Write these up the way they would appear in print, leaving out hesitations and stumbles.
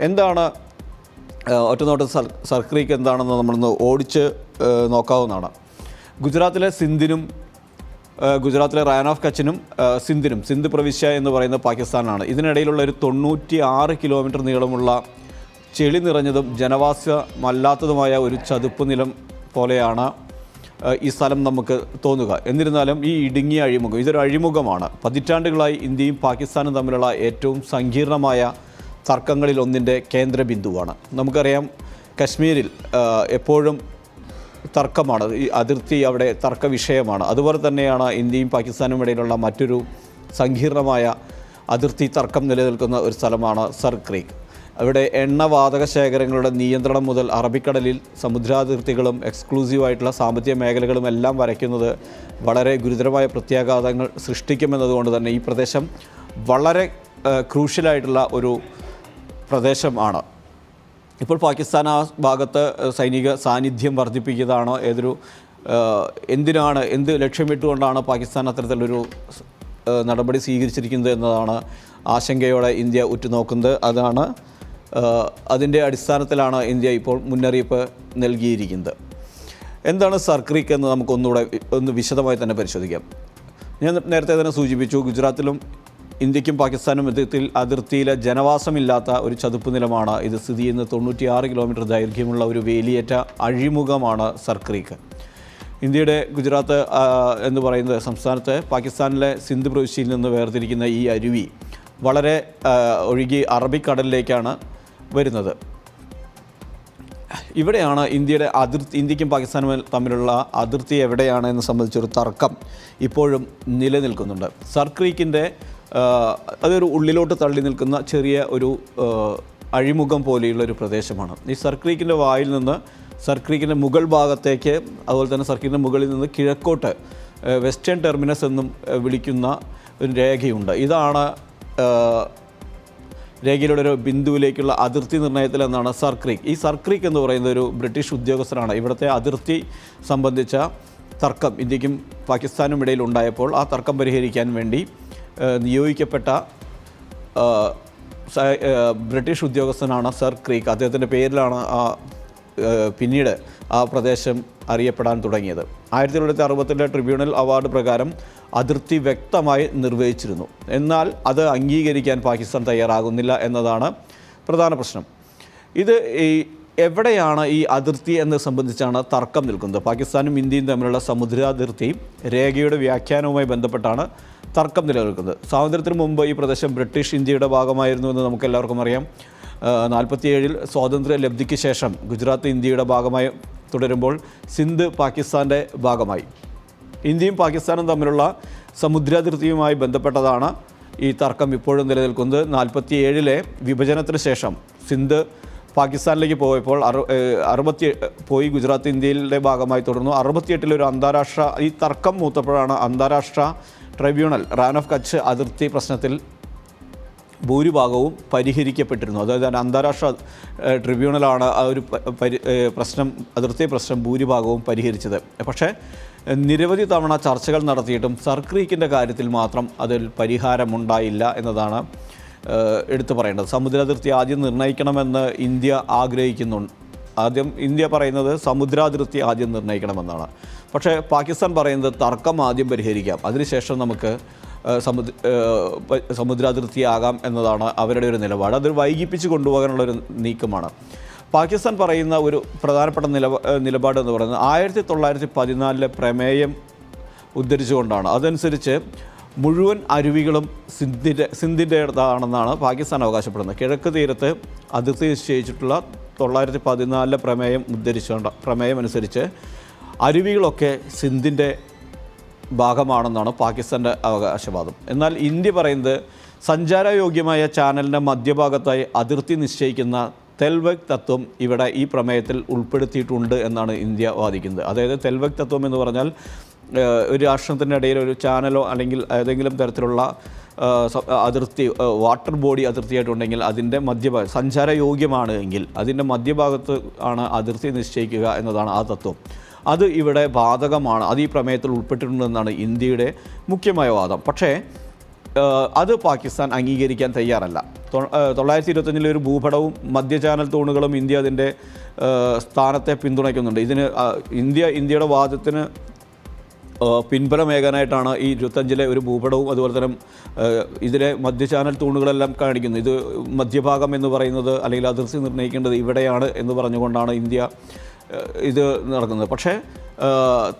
എന്താണ് ഒറ്റനോട്ട് sir creek എന്താണെന്ന് നമ്മളൊന്ന് ഓടിച്ച് നോക്കാവുന്നതാണ്. ഗുജറാത്തിലെ സിന്ധിനും ഗുജറാത്തിലെ റാൻ ഓഫ് കച്ചിനും സിന്ധ് പ്രവിശ്യ എന്ന് പറയുന്നത് പാകിസ്ഥാനാണ്. ഇതിനിടയിലുള്ള ഒരു 96 കിലോമീറ്റർ നീളമുള്ള ചെളി നിറഞ്ഞതും ജനവാസമല്ലാത്തതുമായ ഒരു ചതുപ്പ് നിലം പോലെയാണ് ഈ സ്ഥലം നമുക്ക് തോന്നുക. എന്നിരുന്നാലും ഈ ഇടുങ്ങിയ അഴിമുഖം ഇതൊരു അഴിമുഖമാണ്. പതിറ്റാണ്ടുകളായി ഇന്ത്യയും പാകിസ്ഥാനും തമ്മിലുള്ള ഏറ്റവും സങ്കീർണമായ തർക്കങ്ങളിലൊന്നിൻ്റെ കേന്ദ്ര ബിന്ദുവാണ്. നമുക്കറിയാം, കശ്മീരിൽ എപ്പോഴും തർക്കമാണ്, ഈ അതിർത്തി അവിടെ തർക്ക വിഷയമാണ്. അതുപോലെ തന്നെയാണ് ഇന്ത്യയും പാകിസ്ഥാനും ഇടയിലുള്ള മറ്റൊരു സങ്കീർണമായ അതിർത്തി തർക്കം നിലനിൽക്കുന്ന ഒരു സ്ഥലമാണ് സർ ക്രീക്ക്. അവിടെ എണ്ണവാതക ശേഖരങ്ങളുടെ നിയന്ത്രണം മുതൽ അറബിക്കടലിൽ സമുദ്രാതിർത്തികളും എക്സ്ക്ലൂസീവായിട്ടുള്ള സാമ്പത്തിക മേഖലകളും എല്ലാം വരയ്ക്കുന്നത് വളരെ ഗുരുതരമായ പ്രത്യാഘാതങ്ങൾ സൃഷ്ടിക്കുമെന്നതുകൊണ്ട് തന്നെ ഈ പ്രദേശം വളരെ ക്രൂഷ്യലായിട്ടുള്ള ഒരു പ്രദേശമാണ്. ഇപ്പോൾ പാകിസ്ഥാൻ ആ ഭാഗത്ത് സൈനിക സാന്നിധ്യം വർദ്ധിപ്പിക്കുന്നതാണോ, എന്ത് ലക്ഷ്യമിട്ടുകൊണ്ടാണ് പാകിസ്ഥാൻ അത്തരത്തിലൊരു നടപടി സ്വീകരിച്ചിരിക്കുന്നത് എന്നതാണ് ആശങ്കയോടെ ഇന്ത്യ ഉറ്റുനോക്കുന്നത്. അതിൻ്റെ അടിസ്ഥാനത്തിലാണ് ഇന്ത്യ ഇപ്പോൾ മുന്നറിയിപ്പ് നൽകിയിരിക്കുന്നത്. എന്താണ് സർ ക്രീക്ക് എന്ന് നമുക്കൊന്നുകൂടെ വിശദമായി തന്നെ പരിശോധിക്കാം. ഞാൻ നേരത്തെ തന്നെ സൂചിപ്പിച്ചു, ഗുജറാത്തിലും ഇന്ത്യക്കും പാകിസ്ഥാനും അതിർത്തിയിലെ ജനവാസമില്ലാത്ത ഒരു ചതുപ്പ് നിലമാണ് ഇത് സ്ഥിതി ചെയ്യുന്നത്. 96 കിലോമീറ്റർ ദൈർഘ്യമുള്ള ഒരു വേലിയേറ്റ അഴിമുഖമാണ് സർ ക്രീക്ക്. ഇന്ത്യയുടെ ഗുജറാത്ത് എന്ന് പറയുന്നത് സംസ്ഥാനത്ത് പാകിസ്ഥാനിലെ സിന്ധ് പ്രവിശ്യയിൽ നിന്ന് വേർതിരിക്കുന്ന ഈ അരുവി വളരെ ഒഴുകി അറബിക്കടലിലേക്കാണ് വരുന്നത്. ഇവിടെയാണ് ഇന്ത്യക്കും പാകിസ്ഥാനും തമ്മിലുള്ള അതിർത്തി എവിടെയാണ് എന്ന് സംബന്ധിച്ചൊരു തർക്കം ഇപ്പോഴും നിലനിൽക്കുന്നുണ്ട്. സർ ക്രീക്കിൻ്റെ അതൊരു ഉള്ളിലോട്ട് തള്ളി നിൽക്കുന്ന ചെറിയ ഒരു അഴിമുഖം പോലെയുള്ളൊരു പ്രദേശമാണ്. ഈ സർ ക്രീക്കിൻ്റെ വായിൽ നിന്ന് സർ ക്രീക്കിൻ്റെ മുകൾ ഭാഗത്തേക്ക്, അതുപോലെ തന്നെ സർ ക്രീക്കിൻ്റെ മുകളിൽ നിന്ന് കിഴക്കോട്ട് വെസ്റ്റേൺ ടെർമിനസ് എന്നും വിളിക്കുന്ന ഒരു രേഖയുണ്ട്. ഇതാണ് രേഖയിലൂടെ ഒരു ബിന്ദുവിലേക്കുള്ള അതിർത്തി നിർണ്ണയത്തിൽ എന്നാണ് സർ ക്രീക്ക്. ഈ സർ ക്രീക്ക് എന്ന് പറയുന്നത് ഒരു ബ്രിട്ടീഷ് ഉദ്യോഗസ്ഥനാണ്. ഇവിടുത്തെ അതിർത്തി സംബന്ധിച്ച തർക്കം ഇന്ത്യക്കും പാകിസ്ഥാനും ഇടയിൽ ഉണ്ടായപ്പോൾ ആ തർക്കം പരിഹരിക്കാൻ വേണ്ടി നിയോഗിക്കപ്പെട്ട ബ്രിട്ടീഷ് ഉദ്യോഗസ്ഥനാണ് സർ ക്രീക്ക്. അദ്ദേഹത്തിൻ്റെ പേരിലാണ് പിന്നീട് ആ പ്രദേശം അറിയപ്പെടാൻ തുടങ്ങിയത്. 1960 ട്രിബ്യൂണൽ അവാർഡ് പ്രകാരം അതിർത്തി വ്യക്തമായി നിർവചിച്ചിരുന്നു. എന്നാൽ അത് അംഗീകരിക്കാൻ പാകിസ്ഥാൻ തയ്യാറാകുന്നില്ല എന്നതാണ് പ്രധാന പ്രശ്നം. എവിടെയാണ് ഈ അതിർത്തി എന്ന് സംബന്ധിച്ചാണ് തർക്കം നിൽക്കുന്നത്. പാകിസ്ഥാനും ഇന്ത്യയും തമ്മിലുള്ള സമുദ്രാതിർത്തി രേഖയുടെ വ്യാഖ്യാനവുമായി ബന്ധപ്പെട്ടാണ് തർക്കം നിലനിൽക്കുന്നത്. സ്വാതന്ത്ര്യത്തിന് മുമ്പ് ഈ പ്രദേശം ബ്രിട്ടീഷ് ഇന്ത്യയുടെ ഭാഗമായിരുന്നു എന്ന് നമുക്കെല്ലാവർക്കും അറിയാം. 47 സ്വാതന്ത്ര്യ ലബ്ധിക്ക് ശേഷം ഗുജറാത്ത് ഇന്ത്യയുടെ ഭാഗമായി തുടരുമ്പോൾ സിന്ധ് പാകിസ്ഥാൻ്റെ ഭാഗമായി. ഇന്ത്യയും പാകിസ്ഥാനും തമ്മിലുള്ള സമുദ്രാതിർത്തിയുമായി ബന്ധപ്പെട്ടതാണ് ഈ തർക്കം ഇപ്പോഴും നിലനിൽക്കുന്നത്. 47 വിഭജനത്തിന് ശേഷം സിന്ധ് പാകിസ്ഥാനിലേക്ക് പോയപ്പോൾ പോയി ഗുജറാത്ത് ഇന്ത്യയുടെ ഭാഗമായി തുടർന്നു. 68 ഒരു അന്താരാഷ്ട്ര ഈ തർക്കം മൂത്തപ്പോഴാണ് അന്താരാഷ്ട്ര ട്രൈബ്യൂണൽ റാൻ ഓഫ് കച്ച് അതിർത്തി പ്രശ്നത്തിൽ ഭൂരിഭാഗവും പരിഹരിക്കപ്പെട്ടിരുന്നു. അതായത് അന്താരാഷ്ട്ര ട്രിബ്യൂണലാണ് ആ ഒരു അതിർത്തി പ്രശ്നം ഭൂരിഭാഗവും പരിഹരിച്ചത്. പക്ഷേ നിരവധി തവണ ചർച്ചകൾ നടത്തിയിട്ടും സർ ക്രീക്കിൻ്റെ കാര്യത്തിൽ മാത്രം അതിൽ പരിഹാരമുണ്ടായില്ല എന്നതാണ് എടുത്തു പറയേണ്ടത്. സമുദ്രാതിർത്തി ആദ്യം നിർണ്ണയിക്കണമെന്ന് ഇന്ത്യ ആഗ്രഹിക്കുന്നുണ്ട്. ഇന്ത്യ പറയുന്നത് സമുദ്രാതിർത്തി ആദ്യം നിർണ്ണയിക്കണമെന്നാണ്. പക്ഷേ പാകിസ്ഥാൻ പറയുന്നത് തർക്കം ആദ്യം പരിഹരിക്കാം, അതിനുശേഷം നമുക്ക് സമുദ്രാതിർത്തി ആകാം എന്നതാണ് അവരുടെ ഒരു നിലപാട്. അത് വൈകിപ്പിച്ച് കൊണ്ടുപോകാനുള്ളൊരു നീക്കമാണ്. പാകിസ്ഥാൻ പറയുന്ന ഒരു പ്രധാനപ്പെട്ട നിലപാട് എന്ന് പറയുന്നത് 1914 പ്രമേയം ഉദ്ധരിച്ചുകൊണ്ടാണ്. അതനുസരിച്ച് മുഴുവൻ അരുവികളും സിന്ധിൻ്റേതാണെന്നാണ് പാകിസ്ഥാൻ അവകാശപ്പെടുന്നത്. കിഴക്ക് തീരത്ത് അതിർത്തി നിശ്ചയിച്ചിട്ടുള്ള 1914 പ്രമേയം അനുസരിച്ച് അരുവികളൊക്കെ സിന്ധിൻ്റെ ഭാഗമാണെന്നാണ് പാകിസ്ഥാൻ്റെ അവകാശവാദം. എന്നാൽ ഇന്ത്യ പറയുന്നത് സഞ്ചാരയോഗ്യമായ ചാനലിൻ്റെ മധ്യഭാഗത്തായി അതിർത്തി നിശ്ചയിക്കുന്ന തെൽവക് തത്വം ഇവിടെ ഈ പ്രമേയത്തിൽ ഉൾപ്പെടുത്തിയിട്ടുണ്ട് എന്നാണ് ഇന്ത്യ വാദിക്കുന്നത്. അതായത് തെൽവക് തത്വം എന്ന് പറഞ്ഞാൽ ഒരു രാഷ്ട്രത്തിൻ്റെ ഇടയിൽ ഒരു ചാനലോ അല്ലെങ്കിൽ ഏതെങ്കിലും തരത്തിലുള്ള അതിർത്തി വാട്ടർ ബോഡി അതിർത്തിയായിട്ടുണ്ടെങ്കിൽ അതിൻ്റെ മധ്യഭാഗം സഞ്ചാരയോഗ്യമാണ് എങ്കിൽ അതിൻ്റെ മധ്യഭാഗത്ത് ആണ് അതിർത്തി നിശ്ചയിക്കുക എന്നതാണ് ആ തത്വം. അത് ഇവിടെ ബാധകമാണ്, അത് ഈ പ്രമേയത്തിൽ ഉൾപ്പെട്ടിട്ടുണ്ടെന്നാണ് ഇന്ത്യയുടെ മുഖ്യമായ വാദം. പക്ഷേ അത് പാകിസ്ഥാൻ അംഗീകരിക്കാൻ തയ്യാറല്ല. 925 ഒരു ഭൂപടവും മധ്യ ചാനൽ തൂണുകളും ഇന്ത്യ അതിൻ്റെ സ്ഥാനത്തെ പിന്തുണയ്ക്കുന്നുണ്ട്. ഇന്ത്യയുടെ വാദത്തിന് പിൻബലമേകാനായിട്ടാണ് ഈ 25 ഒരു ഭൂപടവും അതുപോലെ തന്നെ ഇതിലെ മധ്യ ചാനൽ തൂണുകളെല്ലാം കാണിക്കുന്നു. ഇത് മധ്യഭാഗം എന്ന് പറയുന്നത് അല്ലെങ്കിൽ അതിർത്തി നിർണ്ണയിക്കേണ്ടത് ഇവിടെയാണ് എന്ന് പറഞ്ഞുകൊണ്ടാണ് ഇന്ത്യ ഇത് നടക്കുന്നത്. പക്ഷേ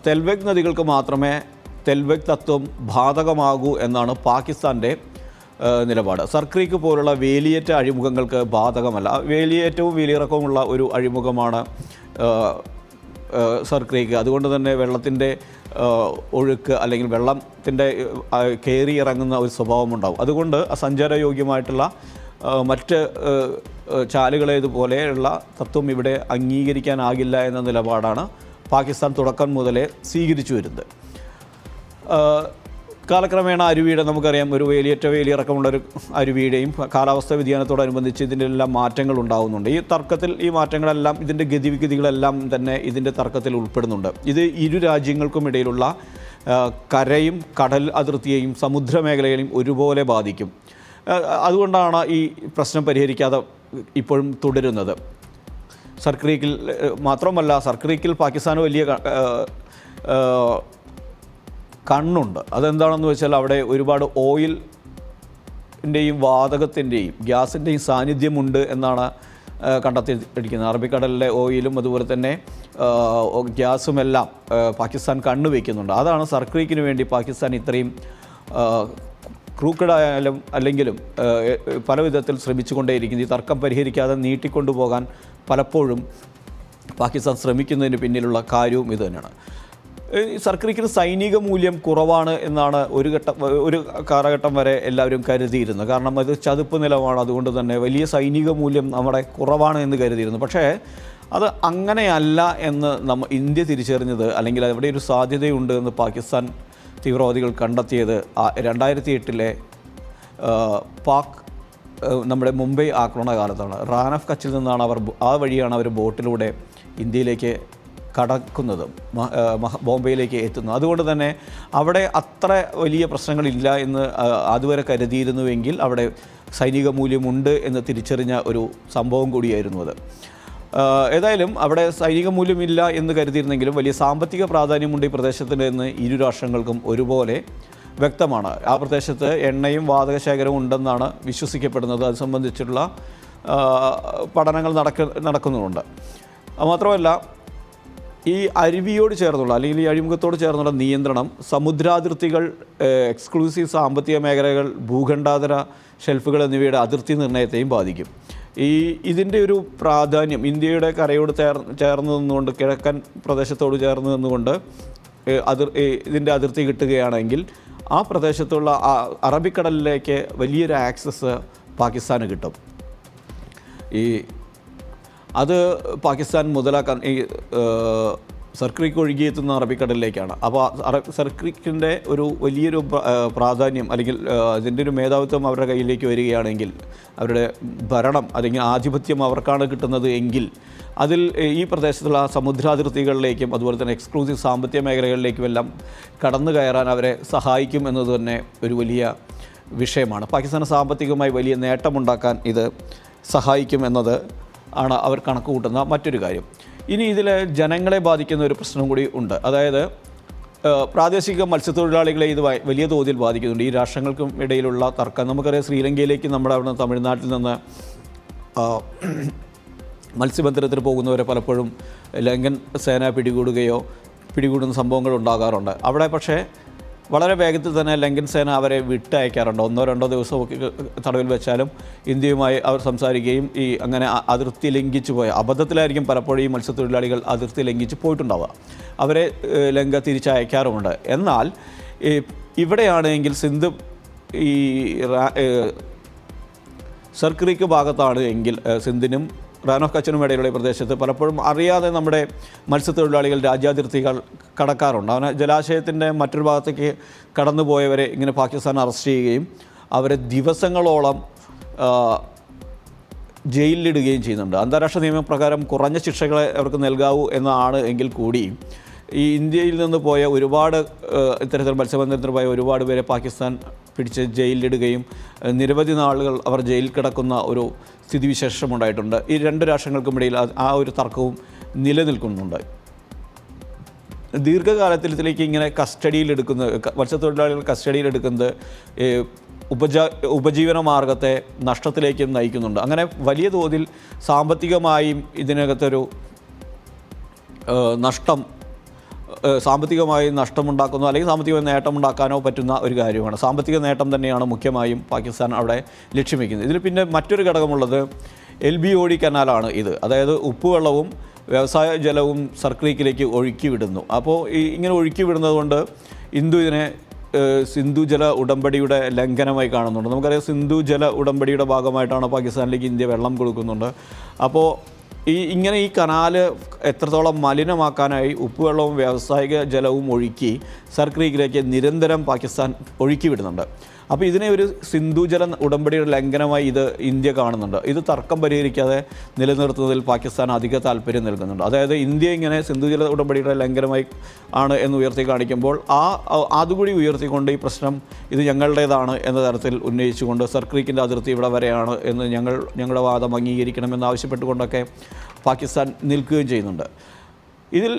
തെൽവെഗ് നദികൾക്ക് മാത്രമേ തെൽവെഗ് തത്വം ബാധകമാകൂ എന്നാണ് പാകിസ്ഥാൻ്റെ നിലപാട്. സർക്രീക്ക് പോലുള്ള വേലിയേറ്റ അഴിമുഖങ്ങൾക്ക് ബാധകമല്ല. വേലിയേറ്റവും വേലിയിറക്കവുമുള്ള ഒരു അഴിമുഖമാണ് സർക്രീക്ക്. അതുകൊണ്ട് തന്നെ വെള്ളത്തിൻ്റെ ഒഴുക്ക് അല്ലെങ്കിൽ വെള്ളത്തിൻ്റെ കയറി ഇറങ്ങുന്ന ഒരു സ്വഭാവമുണ്ടാകും. അതുകൊണ്ട് സഞ്ചാരയോഗ്യമായിട്ടുള്ള മറ്റ് ചാലുകളേതുപോലെയുള്ള തത്വം ഇവിടെ അംഗീകരിക്കാനാകില്ല എന്ന നിലപാടാണ് പാകിസ്ഥാൻ തുടക്കം മുതലേ സ്വീകരിച്ചു വരുന്നത്. കാലക്രമേണ അരുവിയുടെ നമുക്കറിയാം ഒരു വേലിയിറക്കമുള്ളൊരു അരുവിയുടെയും കാലാവസ്ഥാ വ്യതിയാനത്തോടനുബന്ധിച്ച് ഇതിൻ്റെ എല്ലാം മാറ്റങ്ങൾ ഉണ്ടാകുന്നുണ്ട്. ഈ തർക്കത്തിൽ ഈ മാറ്റങ്ങളെല്ലാം ഇതിൻ്റെ ഗതിവിഗതികളെല്ലാം തന്നെ ഇതിൻ്റെ തർക്കത്തിൽ ഉൾപ്പെടുന്നുണ്ട്. ഇത് ഇരു രാജ്യങ്ങൾക്കും ഇടയിലുള്ള കരയും കടൽ അതിർത്തിയെയും സമുദ്രമേഖലയെയും ഒരുപോലെ ബാധിക്കും. അതുകൊണ്ടാണ് ഈ പ്രശ്നം പരിഹരിക്കാതെ ഇപ്പോഴും തുടരുന്നത്. സർക്രീക്കിൽ മാത്രമല്ല, സർക്രീക്കിൽ പാകിസ്ഥാന് വലിയ കണ്ണുണ്ട്. അതെന്താണെന്ന് വെച്ചാൽ അവിടെ ഒരുപാട് ഓയിലിൻ്റെയും വാതകത്തിൻ്റെയും ഗ്യാസിൻ്റെയും സാന്നിധ്യമുണ്ട് എന്നാണ് കണ്ടെത്തിയിരിക്കുന്നത്. അറബിക്കടലിലെ ഓയിലും അതുപോലെ തന്നെ ഗ്യാസുമെല്ലാം പാകിസ്ഥാൻ കണ്ണുവയ്ക്കുന്നുണ്ട്. അതാണ് സർക്രീക്കിന് വേണ്ടി പാകിസ്ഥാൻ ഇത്രയും ക്രൂക്കഡായാലും അല്ലെങ്കിലും പല വിധത്തിൽ ശ്രമിച്ചുകൊണ്ടേയിരിക്കുന്നത്. ഈ തർക്കം പരിഹരിക്കാതെ നീട്ടിക്കൊണ്ടുപോകാൻ പലപ്പോഴും പാകിസ്ഥാൻ ശ്രമിക്കുന്നതിന് പിന്നിലുള്ള കാര്യവും ഇത് തന്നെയാണ്. സർക്രീക്കിന് സൈനിക മൂല്യം കുറവാണ് എന്നാണ് ഒരു കാലഘട്ടം വരെ എല്ലാവരും കരുതിയിരുന്നത്. കാരണം അത് ചതുപ്പ് നിലമാണ്, അതുകൊണ്ട് തന്നെ വലിയ സൈനിക മൂല്യം നമ്മുടെ കുറവാണ് എന്ന് കരുതിയിരുന്നു. പക്ഷേ അത് അങ്ങനെയല്ല എന്ന് ഇന്ത്യ തിരിച്ചറിഞ്ഞത്, അല്ലെങ്കിൽ അവിടെ ഒരു സാധ്യതയുണ്ട് എന്ന് പാകിസ്ഥാൻ തീവ്രവാദികൾ കണ്ടെത്തിയത് 2008 പാക് നമ്മുടെ മുംബൈ ആക്രമണ കാലത്താണ്. റാൻ ഓഫ് കച്ചിൽ നിന്നാണ് ആ വഴിയാണ് അവർ ബോട്ടിലൂടെ ഇന്ത്യയിലേക്ക് കടക്കുന്നത്, ബോംബെയിലേക്ക് എത്തുന്നു. അതുകൊണ്ട് തന്നെ അവിടെ അത്ര വലിയ പ്രശ്നങ്ങളില്ല എന്ന് അതുവരെ കരുതിയിരുന്നുവെങ്കിൽ അവിടെ സൈനിക മൂല്യമുണ്ട് എന്ന് തിരിച്ചറിഞ്ഞ ഒരു സംഭവം കൂടിയായിരുന്നു അത്. ഏതായാലും അവിടെ സൈനിക മൂല്യമില്ല എന്ന് കരുതിയിരുന്നെങ്കിലും വലിയ സാമ്പത്തിക പ്രാധാന്യമുണ്ട് ഈ പ്രദേശത്തിന് എന്ന് ഇരു രാഷ്ട്രങ്ങൾക്കും ഒരുപോലെ വ്യക്തമാണ്. ആ പ്രദേശത്ത് എണ്ണയും വാതകശേഖരവും ഉണ്ടെന്നാണ് വിശ്വസിക്കപ്പെടുന്നത്. അത് സംബന്ധിച്ചുള്ള പഠനങ്ങൾ നടക്കുന്നുമുണ്ട്. മാത്രമല്ല ഈ അരുവിയോട് ചേർന്നുള്ള അല്ലെങ്കിൽ ഈ അഴിമുഖത്തോട് ചേർന്നുള്ള നിയന്ത്രണം സമുദ്രാതിർത്തികൾ, എക്സ്ക്ലൂസീവ് സാമ്പത്തിക മേഖലകൾ, ഭൂഖണ്ഡാതര ഷെൽഫുകൾ എന്നിവയുടെ അതിർത്തി നിർണ്ണയത്തെയും ബാധിക്കും. ഇതിൻ്റെ ഒരു പ്രാധാന്യം ഇന്ത്യയുടെ കരയോട് ചേർന്ന് നിന്നുകൊണ്ട്, കിഴക്കൻ പ്രദേശത്തോട് ചേർന്ന് നിന്നുകൊണ്ട് ഇതിൻ്റെ അതിർത്തി കിട്ടുകയാണെങ്കിൽ ആ പ്രദേശത്തുള്ള അറബിക്കടലിലേക്ക് വലിയൊരു ആക്സസ് പാകിസ്ഥാന് കിട്ടും. അത് പാകിസ്ഥാൻ മുതലാക്കാൻ ഈ സർക്രീക്ക് ഒഴുകിയെത്തുന്ന അറബിക്കടലിലേക്കാണ്. അപ്പോൾ സർക്രീക്കിൻ്റെ വലിയൊരു പ്രാധാന്യം അല്ലെങ്കിൽ അതിൻ്റെ ഒരു മേധാവിത്വം അവരുടെ കയ്യിലേക്ക് വരികയാണെങ്കിൽ, അവരുടെ ഭരണം അല്ലെങ്കിൽ ആധിപത്യം അവർക്കാണ് കിട്ടുന്നത് എങ്കിൽ അതിൽ ഈ പ്രദേശത്തുള്ള സമുദ്രാതിർത്തികളിലേക്കും അതുപോലെ തന്നെ എക്സ്ക്ലൂസീവ് സാമ്പത്തിക മേഖലകളിലേക്കുമെല്ലാം കടന്നു കയറാൻ അവരെ സഹായിക്കും എന്നത് തന്നെ ഒരു വലിയ വിഷയമാണ്. പാകിസ്ഥാന് സാമ്പത്തികമായി വലിയ നേട്ടമുണ്ടാക്കാൻ ഇത് സഹായിക്കും എന്നത് ആണ് അവർ കണക്ക് കൂട്ടുന്ന മറ്റൊരു കാര്യം. ഇനി ഇതിൽ ജനങ്ങളെ ബാധിക്കുന്ന ഒരു പ്രശ്നം കൂടി ഉണ്ട്. അതായത് പ്രാദേശിക മത്സ്യത്തൊഴിലാളികളെ ഇത് വലിയ തോതിൽ ബാധിക്കുന്നുണ്ട്. ഈ രാഷ്ട്രങ്ങൾക്കും ഇടയിലുള്ള തർക്കം നമുക്കറിയാം. ശ്രീലങ്കയിലേക്ക് നമ്മുടെ അവിടെ നിന്ന് തമിഴ്നാട്ടിൽ നിന്ന് മത്സ്യബന്ധനത്തിന് പോകുന്നവരെ പലപ്പോഴും ലങ്കൻ സേന പിടികൂടുന്ന സംഭവങ്ങൾ ഉണ്ടാകാറുണ്ട്. അവിടെ പക്ഷേ വളരെ വേഗത്തിൽ തന്നെ ലങ്കൻ സേന അവരെ വിട്ടയക്കാറുണ്ട്. 1-2 ദിവസമൊക്കെ തടവിൽ വെച്ചാലും ഇന്ത്യയുമായി അവർ സംസാരിക്കുകയും അങ്ങനെ അതിർത്തി ലംഘിച്ചു പോയ അബദ്ധത്തിലായിരിക്കും പലപ്പോഴും ഈ മത്സ്യത്തൊഴിലാളികൾ അതിർത്തി ലംഘിച്ച് പോയിട്ടുണ്ടാവുക. അവരെ ലങ്ക തിരിച്ചയക്കാറുമുണ്ട്. എന്നാൽ ഇവിടെയാണെങ്കിൽ സിന്ധ് ഈ സർക്രീക്ക് ഭാഗത്താണ് എങ്കിൽ സിന്ധിനും റാൻ ഓഫ് കച്ചിനും ഇടയിലുള്ള പ്രദേശത്ത് പലപ്പോഴും അറിയാതെ നമ്മുടെ മത്സ്യത്തൊഴിലാളികൾ രാജ്യാതിർത്തികൾ കടക്കാറുണ്ട്. അവന് ജലാശയത്തിൻ്റെ മറ്റൊരു ഭാഗത്തേക്ക് കടന്നുപോയവരെ ഇങ്ങനെ പാകിസ്ഥാൻ അറസ്റ്റ് ചെയ്യുകയും അവരെ ദിവസങ്ങളോളം ജയിലിലിടുകയും ചെയ്യുന്നുണ്ട്. അന്താരാഷ്ട്ര നിയമപ്രകാരം കുറഞ്ഞ ശിക്ഷകളെ അവർക്ക് നൽകാവൂ എന്നാണ് എങ്കിൽ കൂടി ഈ ഇന്ത്യയിൽ നിന്ന് പോയ ഒരുപാട് ഇത്തരത്തിൽ മത്സ്യബന്ധനത്തിന് പോയ ഒരുപാട് പേരെ പാകിസ്ഥാൻ പിടിച്ച് ജയിലിലിടുകയും നിരവധി നാളുകൾ അവർ ജയിലിൽ കിടക്കുന്ന ഒരു സ്ഥിതിവിശേഷമുണ്ടായിട്ടുണ്ട്. ഈ രണ്ട് രാഷ്ട്രങ്ങൾക്കുമിടയിൽ ആ ഒരു തർക്കവും നിലനിൽക്കുന്നുണ്ട്. ദീർഘകാലത്തിലേക്ക് ഇങ്ങനെ മത്സ്യത്തൊഴിലാളികൾ കസ്റ്റഡിയിലെടുക്കുന്നത് ഉപജീവന മാർഗത്തെ നഷ്ടത്തിലേക്കും നയിക്കുന്നുണ്ട്. അങ്ങനെ വലിയ തോതിൽ സാമ്പത്തികമായും ഇതിനകത്തൊരു സാമ്പത്തികമായി നഷ്ടമുണ്ടാക്കുന്നു, അല്ലെങ്കിൽ സാമ്പത്തിക നേട്ടമുണ്ടാക്കാനോ പറ്റുന്ന ഒരു കാര്യമാണ്. സാമ്പത്തിക നേട്ടം തന്നെയാണ് മുഖ്യമായും പാകിസ്ഥാൻ അവിടെ ലക്ഷ്യം വയ്ക്കുന്നത്. ഇതിൽ പിന്നെ മറ്റൊരു ഘടകമുള്ളത് LBOD കനാലാണ് ഇത്. അതായത് ഉപ്പുവെള്ളവും വ്യവസായ ജലവും സർക്രീക്കിലേക്ക് ഒഴുക്കി വിടുന്നു. അപ്പോൾ ഇങ്ങനെ ഒഴുക്കി വിടുന്നത് കൊണ്ട് ഇതിനെ സിന്ധു ജല ഉടമ്പടിയുടെ ലംഘനമായി കാണുന്നുണ്ട്. നമുക്കറിയാം, സിന്ധു ജല ഉടമ്പടിയുടെ ഭാഗമായിട്ടാണ് പാകിസ്ഥാനിലേക്ക് ഇന്ത്യ വെള്ളം കൊടുക്കുന്നുണ്ട്. അപ്പോൾ ഇങ്ങനെ ഈ കനാല് എത്രത്തോളം മലിനമാക്കാനായി ഉപ്പുവെള്ളവും വ്യാവസായിക ജലവും ഒഴുക്കി സർക്രീക്കിലേക്ക് നിരന്തരം പാകിസ്ഥാൻ ഒഴുക്കി വിടുന്നുണ്ട്. അപ്പോൾ ഇതിനെ ഒരു സിന്ധു ജല ഉടമ്പടിയുടെ ലംഘനമായി ഇന്ത്യ കാണുന്നുണ്ട്. ഇത് തർക്കം പരിഹരിക്കാതെ നിലനിർത്തുന്നതിൽ പാകിസ്ഥാൻ അധിക താല്പര്യം നൽകുന്നുണ്ട്. അതായത് ഇന്ത്യ ഇങ്ങനെ സിന്ധു ജല ഉടമ്പടിയുടെ ലംഘനമായി ആണ് എന്ന് ഉയർത്തി കാണിക്കുമ്പോൾ അതുകൂടി ഉയർത്തിക്കൊണ്ട് ഈ പ്രശ്നം ഇത് ഞങ്ങളുടേതാണ് എന്ന തരത്തിൽ ഉന്നയിച്ചുകൊണ്ട് സർക്രീക്കിൻ്റെ അതിർത്തി ഇവിടെ വരെയാണ് എന്ന് ഞങ്ങളുടെ വാദം അംഗീകരിക്കണമെന്ന് ആവശ്യപ്പെട്ടുകൊണ്ടൊക്കെ പാകിസ്ഥാൻ നിൽക്കുകയും ചെയ്യുന്നുണ്ട്. ഇതിൽ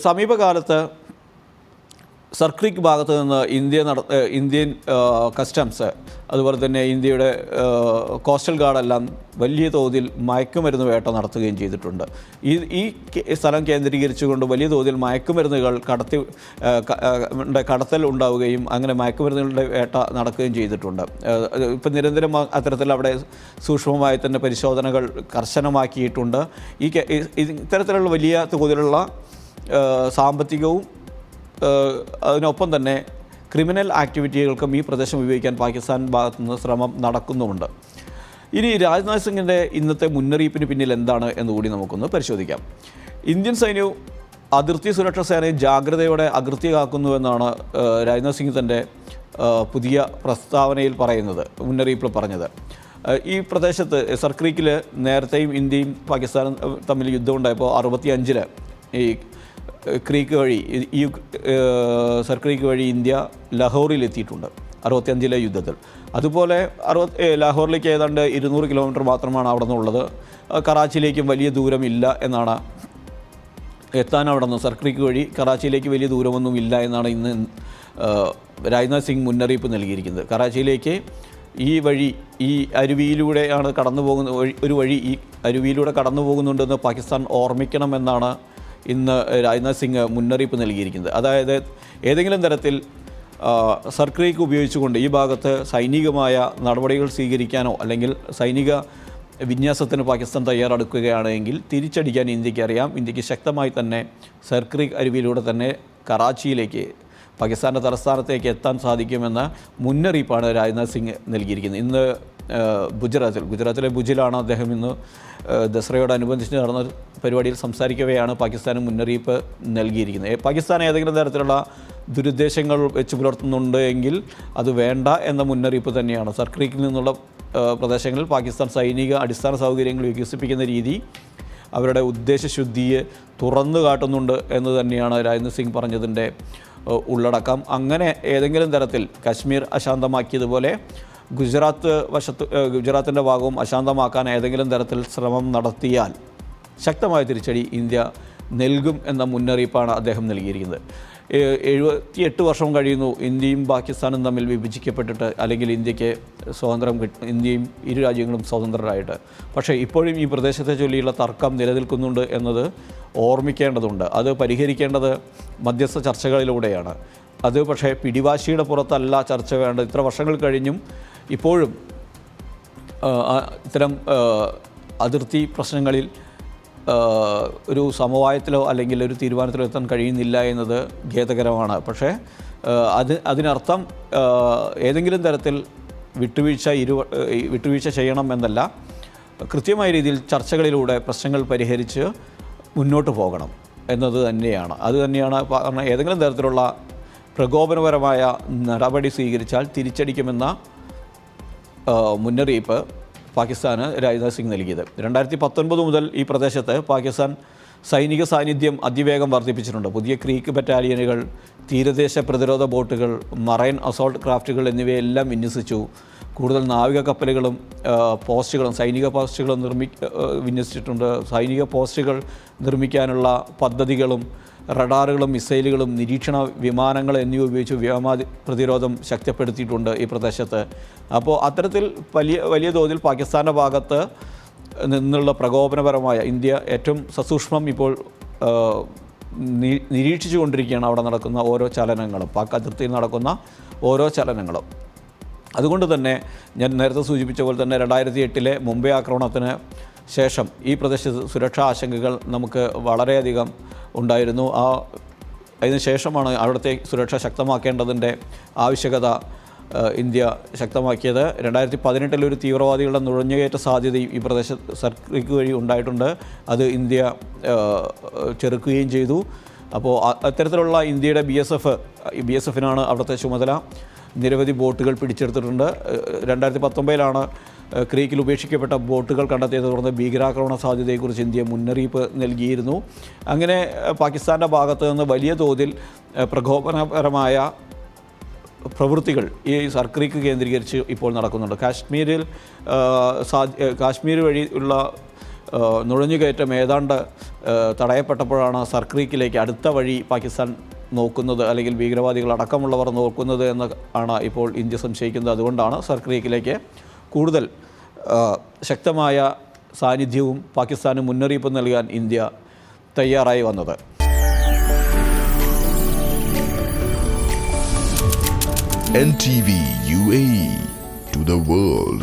സമീപകാലത്ത് സർക്രീക്ക് ഭാഗത്ത് നിന്ന് ഇന്ത്യൻ കസ്റ്റംസ്, അതുപോലെ തന്നെ ഇന്ത്യയുടെ കോസ്റ്റൽ ഗാർഡെല്ലാം വലിയ തോതിൽ മയക്കുമരുന്ന് വേട്ട നടത്തുകയും ചെയ്തിട്ടുണ്ട്. ഈ സ്ഥലം കേന്ദ്രീകരിച്ചുകൊണ്ട് വലിയ തോതിൽ മയക്കുമരുന്നുകൾ കടത്തൽ ഉണ്ടാവുകയും അങ്ങനെ മയക്കുമരുന്നുകളുടെ വേട്ട നടക്കുകയും ചെയ്തിട്ടുണ്ട്. ഇപ്പം നിരന്തരം അത്തരത്തിൽ അവിടെ സൂക്ഷ്മമായി തന്നെ പരിശോധനകൾ കർശനമാക്കിയിട്ടുണ്ട്. ഇത്തരത്തിലുള്ള വലിയ തോതിലുള്ള സാമ്പത്തികവും അതിനൊപ്പം തന്നെ ക്രിമിനൽ ആക്ടിവിറ്റികൾക്കും ഈ പ്രദേശം ഉപയോഗിക്കാൻ പാകിസ്ഥാൻ ഭാഗത്തുനിന്ന് ശ്രമം നടക്കുന്നുമുണ്ട്. ഇനി രാജ്നാഥ് സിംഗിൻ്റെ ഇന്നത്തെ മുന്നറിയിപ്പിന് പിന്നിൽ എന്താണ് എന്നുകൂടി നമുക്കൊന്ന് പരിശോധിക്കാം. ഇന്ത്യൻ സൈന്യവും അതിർത്തി സുരക്ഷാ സേനയും ജാഗ്രതയോടെ അതിർത്തി കാക്കുന്നുവെന്നാണ് രാജ്നാഥ് സിംഗ് തൻ്റെ പുതിയ പ്രസ്താവനയിൽ മുന്നറിയിപ്പിൽ പറഞ്ഞത്. ഈ പ്രദേശത്ത് സർക്രീക്കിൽ നേരത്തെയും ഇന്ത്യയും പാകിസ്ഥാനും തമ്മിൽ യുദ്ധമുണ്ടായപ്പോൾ 65 ഈ ക്രീക്ക് വഴി സർക്രീക്ക് വഴി ഇന്ത്യ ലാഹോറിലെത്തിയിട്ടുണ്ട് 65 യുദ്ധത്തിൽ. അതുപോലെ ലാഹോറിലേക്ക് ഏതാണ്ട് 200 കിലോമീറ്റർ മാത്രമാണ് അവിടെ നിന്നുള്ളത്. കറാച്ചിയിലേക്കും വലിയ ദൂരമില്ല എന്നാണ് എത്താൻ. അവിടെ നിന്ന് സർക്രീക്ക് വഴി കറാച്ചിയിലേക്ക് വലിയ ദൂരമൊന്നും ഇല്ല എന്നാണ് ഇന്ന് രാജ്നാഥ് സിംഗ് മുന്നറിയിപ്പ് നൽകിയിരിക്കുന്നത്. കറാച്ചിയിലേക്ക് ഈ അരുവിയിലൂടെയാണ് കടന്നു പോകുന്ന ഒരു വഴി ഈ അരുവിയിലൂടെ കടന്നു പോകുന്നുണ്ടെന്ന് പാകിസ്ഥാൻ ഓർമ്മിക്കണമെന്നാണ് ഇന്ന് രാജ്നാഥ് സിംഗ് മുന്നറിയിപ്പ് നൽകിയിരിക്കുന്നത്. അതായത് ഏതെങ്കിലും തരത്തിൽ സർക്രീക്ക് ഉപയോഗിച്ചുകൊണ്ട് ഈ ഭാഗത്ത് സൈനികമായ നടപടികൾ സ്വീകരിക്കാനോ അല്ലെങ്കിൽ സൈനിക വിന്യാസത്തിന് പാകിസ്ഥാൻ തയ്യാറെടുക്കുകയാണെങ്കിൽ തിരിച്ചടിക്കാൻ ഇന്ത്യക്ക് അറിയാം. ഇന്ത്യക്ക് ശക്തമായി തന്നെ സർക്രീക്ക് അരുവിയിലൂടെ തന്നെ കറാച്ചിയിലേക്ക്, പാകിസ്ഥാൻ്റെ തലസ്ഥാനത്തേക്ക് എത്താൻ സാധിക്കുമെന്ന മുന്നറിയിപ്പാണ് രാജ്നാഥ് സിംഗ് നൽകിയിരിക്കുന്നത്. ഇന്ന് ഗുജറാത്തിലെ ഭുജിലാണ് അദ്ദേഹം ഇന്ന് ദസറയോടനുബന്ധിച്ച് നടന്ന പരിപാടിയിൽ സംസാരിക്കവെയാണ് പാകിസ്ഥാന് മുന്നറിയിപ്പ് നൽകിയിരിക്കുന്നത്. പാകിസ്ഥാൻ ഏതെങ്കിലും തരത്തിലുള്ള ദുരുദ്ദേശങ്ങൾ വെച്ച് പുലർത്തുന്നുണ്ട് എങ്കിൽ അത് വേണ്ട എന്ന മുന്നറിയിപ്പ് തന്നെയാണ്. സർക്രീക്കിൽ നിന്നുള്ള പ്രദേശങ്ങളിൽ പാകിസ്ഥാൻ സൈനിക അടിസ്ഥാന സൗകര്യങ്ങൾ വികസിപ്പിക്കുന്ന രീതി അവരുടെ ഉദ്ദേശശുദ്ധിയെ തുറന്നു കാട്ടുന്നുണ്ട് എന്ന് തന്നെയാണ് രാജ്നാഥ് സിംഗ് പറഞ്ഞതിൻ്റെ ഉള്ളടക്കം. അങ്ങനെ ഏതെങ്കിലും തരത്തിൽ കശ്മീർ അശാന്തമാക്കിയതുപോലെ ഗുജറാത്തിൻ്റെ ഭാഗവും അശാന്തമാക്കാൻ ഏതെങ്കിലും തരത്തിൽ ശ്രമം നടത്തിയാൽ ശക്തമായ തിരിച്ചടി ഇന്ത്യ നൽകും എന്ന മുന്നറിയിപ്പാണ് അദ്ദേഹം നൽകിയിരിക്കുന്നത്. 78 വർഷം കഴിയുന്നു ഇന്ത്യയും പാകിസ്ഥാനും തമ്മിൽ വിഭജിക്കപ്പെട്ടിട്ട്, അല്ലെങ്കിൽ ഇന്ത്യക്ക് സ്വാതന്ത്ര്യം ഇന്ത്യയും ഇരു രാജ്യങ്ങളും സ്വതന്ത്രരായിട്ട്. പക്ഷേ ഇപ്പോഴും ഈ പ്രദേശത്തെ ചൊല്ലിയുള്ള തർക്കം നിലനിൽക്കുന്നുണ്ട് എന്നത് ഓർമ്മിക്കേണ്ടതുണ്ട്. അത് പരിഹരിക്കേണ്ടത് മധ്യസ്ഥ ചർച്ചകളിലൂടെയാണ്. അത് പക്ഷേ പിടിവാശിയുടെ പുറത്തല്ല ചർച്ച വേണ്ടത്. ഇത്ര വർഷങ്ങൾ കഴിഞ്ഞും ഇപ്പോഴും ഇത്തരം അതിർത്തി പ്രശ്നങ്ങളിൽ ഒരു സമവായത്തിലോ അല്ലെങ്കിൽ ഒരു തീരുമാനത്തിലോ എത്താൻ കഴിയുന്നില്ല എന്നത് ഖേദകരമാണ്. പക്ഷേ അതിനർത്ഥം ഏതെങ്കിലും തരത്തിൽ വിട്ടുവീഴ്ച ചെയ്യണം എന്നല്ല, കൃത്യമായ രീതിയിൽ ചർച്ചകളിലൂടെ പ്രശ്നങ്ങൾ പരിഹരിച്ച് മുന്നോട്ട് പോകണം എന്നത് തന്നെയാണ്. കാരണം ഏതെങ്കിലും തരത്തിലുള്ള പ്രകോപനപരമായ നടപടി സ്വീകരിച്ചാൽ തിരിച്ചടിക്കുമെന്ന മുന്നറിയിപ്പ് പാകിസ്ഥാന് രാജ്നാഥ് സിംഗ് നൽകിയത്. 2019 മുതൽ ഈ പ്രദേശത്ത് പാകിസ്ഥാൻ സൈനിക സാന്നിധ്യം അതിവേഗം വർദ്ധിപ്പിച്ചിട്ടുണ്ട്. പുതിയ ക്രീക്ക് ബറ്റാലിയനുകൾ, തീരദേശ പ്രതിരോധ ബോട്ടുകൾ, മറൈൻ അസോൾട്ട് ക്രാഫ്റ്റുകൾ എന്നിവയെല്ലാം വിന്യസിച്ചു. കൂടുതൽ നാവിക കപ്പലുകളും പോസ്റ്റുകളും സൈനിക പോസ്റ്റുകളും വിന്യസിച്ചിട്ടുണ്ട്. സൈനിക പോസ്റ്റുകൾ നിർമ്മിക്കാനുള്ള പദ്ധതികളും റഡാറുകളും മിസൈലുകളും നിരീക്ഷണ വിമാനങ്ങൾ എന്നിവ ഉപയോഗിച്ച് വ്യോമ പ്രതിരോധം ശക്തിപ്പെടുത്തിയിട്ടുണ്ട് ഈ പ്രദേശത്ത്. അപ്പോൾ അത്തരത്തിൽ വലിയ തോതിൽ പാകിസ്ഥാൻ്റെ ഭാഗത്ത് നിന്നുള്ള പ്രകോപനപരമായ ഇന്ത്യ ഏറ്റവും സസൂക്ഷ്മം ഇപ്പോൾ നിരീക്ഷിച്ചു കൊണ്ടിരിക്കുകയാണ് അവിടെ നടക്കുന്ന ഓരോ ചലനങ്ങളും, പാക് അതിർത്തിയിൽ നടക്കുന്ന ഓരോ ചലനങ്ങളും. അതുകൊണ്ട് തന്നെ ഞാൻ നേരത്തെ സൂചിപ്പിച്ച പോലെ തന്നെ 2008 മുംബൈ ആക്രമണത്തിന് ശേഷം ഈ പ്രദേശത്ത് സുരക്ഷാ ആശങ്കകൾ നമുക്ക് വളരെയധികം ഉണ്ടായിരുന്നു. അതിനുശേഷമാണ് അവിടുത്തെ സുരക്ഷ ശക്തമാക്കേണ്ടതിൻ്റെ ആവശ്യകത ഇന്ത്യ ശക്തമാക്കിയത്. 2018 ഒരു തീവ്രവാദികളുടെ നുഴഞ്ഞുകയറ്റ സാധ്യതയും ഈ പ്രദേശത്ത് സർക്രിക്ക് വഴി ഉണ്ടായിട്ടുണ്ട്. അത് ഇന്ത്യ ചെറുക്കുകയും ചെയ്തു. അപ്പോൾ അത്തരത്തിലുള്ള ഇന്ത്യയുടെ BSF-നാണ് അവിടുത്തെ ചുമതല. നിരവധി ബോട്ടുകൾ പിടിച്ചെടുത്തിട്ടുണ്ട്. 2019 ക്രീക്കിൽ ഉപേക്ഷിക്കപ്പെട്ട ബോട്ടുകൾ കണ്ടെത്തിയതിനെ തുടർന്ന് ഭീകരാക്രമണ സാധ്യതയെക്കുറിച്ച് ഇന്ത്യ മുന്നറിയിപ്പ് നൽകിയിരുന്നു. അങ്ങനെ പാകിസ്ഥാൻ്റെ ഭാഗത്തു നിന്ന് വലിയ തോതിൽ പ്രകോപനപരമായ പ്രവൃത്തികൾ ഈ സർക്രീക്ക് കേന്ദ്രീകരിച്ച് ഇപ്പോൾ നടക്കുന്നുണ്ട്. കാശ്മീർ വഴി ഉള്ള നുഴഞ്ഞുകയറ്റം ഏതാണ്ട് തടയപ്പെട്ടപ്പോഴാണ് സർക്രീക്കിലേക്ക് അടുത്ത വഴി പാകിസ്ഥാൻ നോക്കുന്നത്, അല്ലെങ്കിൽ ഭീകരവാദികൾ അടക്കമുള്ളവർ നോക്കുന്നത് എന്ന് ആണ് ഇപ്പോൾ ഇന്ത്യ സംശയിക്കുന്നത്. അതുകൊണ്ടാണ് സർക്രീക്കിലേക്ക് കൂടുതൽ ശക്തമായ സാന്നിധ്യവും പാകിസ്ഥാന് മുന്നറിയിപ്പ് നൽകാൻ ഇന്ത്യ തയ്യാറായി വന്നത്. NTV UAE to the world.